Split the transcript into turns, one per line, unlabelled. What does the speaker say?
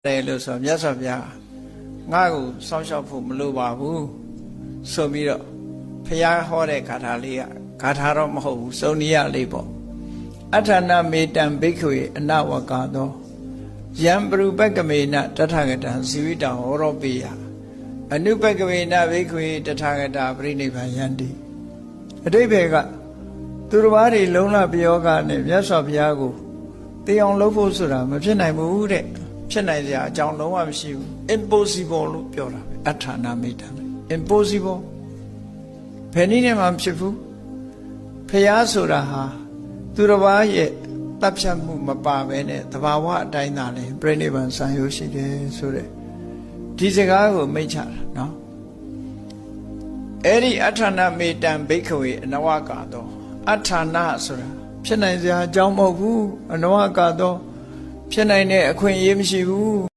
တယ်လို့ဆိုမြတ်စွာဘုရားငါ့ကိုစောင့်ရှောက်ဖို့မလိုပါဘူးဆိုပြီးတော့ဘုရားဟောတဲ့ဂါထာလေးကဂါထာတော့မဟုတ်ဘူးစုံနိယလေးပေါ့အထာဏမေတံဘိက္ခွေအနဝကာသောယံပရုပက္ကမေနတထဂတံဇီဝိတံဟောရောပိယအနုပက္ကမေနဘိက္ခွေတထဂတာပရိနိဗ္ဗာန်ယန္တိအတိပ္ပယ်ကသူတစ်ပါးတွေလုံးလပယောဂနဲ့မြတ်စွာဘုရားကိုသိအောင်လုပ်ဖို့ဆိုတာမဖြစ်နိုင်ဘူးတဲ့ဖြစ်နိုင်စရာအကြောင်းလုံးဝမရှိဘူး impossible လို့ပြောတာပဲအထာဏမေတ္တာ impossible ဘယ်နည်းနဲ့မှမဖြစ်ဘူးဖျားဆိုတာဟာသူတစ်ပါးရဲ့တပ်ဖြတ်မှုမပါဘဲနဲ့သဘာဝအတိုင်းသာလေပြိဋိဘံဆံရိုးရှိတယ်ဆိုတဲ့ဒီစကားကိုမိတ်ချတာနော်အဲ့ဒီအထာဏမေတ္တံဘိက္ခဝေအနဝကာသောအထာဏဆိုတာဖြစ်နိုင်စရာအကြောင်းမဟုတ်ဘူးအနဝကာသောဖြစ်နိုင်တဲ့အခွင့်အရေးမရှိဘူး